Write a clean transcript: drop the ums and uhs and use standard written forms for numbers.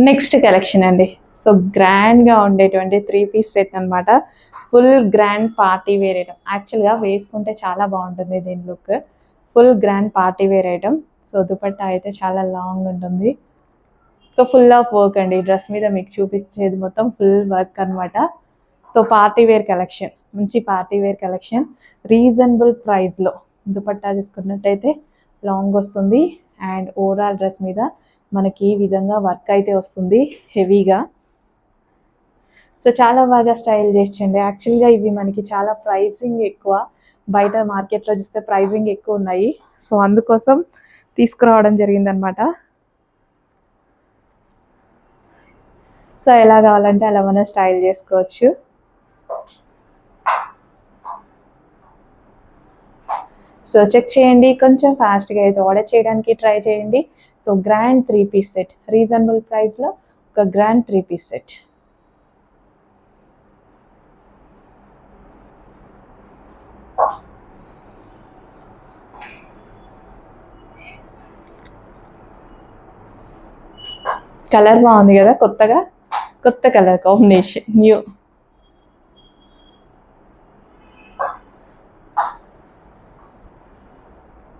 Next collection అండి. So గ్రాండ్గా ఉండేటువంటి 3 పీస్ సెట్ అనమాట. Full grand party wear item. యాక్చువల్గా వేసుకుంటే చాలా బాగుంటుంది దీని look. Full grand party wear item. So dupatta అయితే చాలా లాంగ్ ఉంటుంది. సో ఫుల్ ఆఫ్ వర్క్ అండి. డ్రెస్ మీద మీకు చూపించేది మొత్తం ఫుల్ వర్క్ అనమాట. సో పార్టీ వేర్ కలెక్షన్, మంచి పార్టీ వేర్ కలెక్షన్, రీజనబుల్ ప్రైస్లో. దుపట్టా చూసుకున్నట్టయితే లాంగ్ వస్తుంది అండ్ ఓవరాల్ డ్రెస్ మీద మనకి ఈ విధంగా వర్క్ అయితే వస్తుంది హెవీగా. సో చాలా బాగా స్టైల్ చేసిండి. యాక్చువల్గా ఇవి మనకి చాలా ప్రైసింగ్ ఎక్కువ, బయట మార్కెట్లో చూస్తే ప్రైసింగ్ ఎక్కువ ఉన్నాయి. సో అందుకోసం తీసుకురావడం జరిగిందనమాట. సో ఎలా కావాలంటే అలా మనం స్టైల్ చేసుకోవచ్చు. సో చెక్ చేయండి, కొంచెం ఫాస్ట్గా అయితే ఆర్డర్ చేయడానికి ట్రై చేయండి. So grand 3 piece set, reasonable ప్రైస్లో ఒక గ్రాండ్ 3 పీస్ సెట్. కలర్ బాగుంది కదా, కొత్త కలర్ కాంబినేషన్, న్యూ.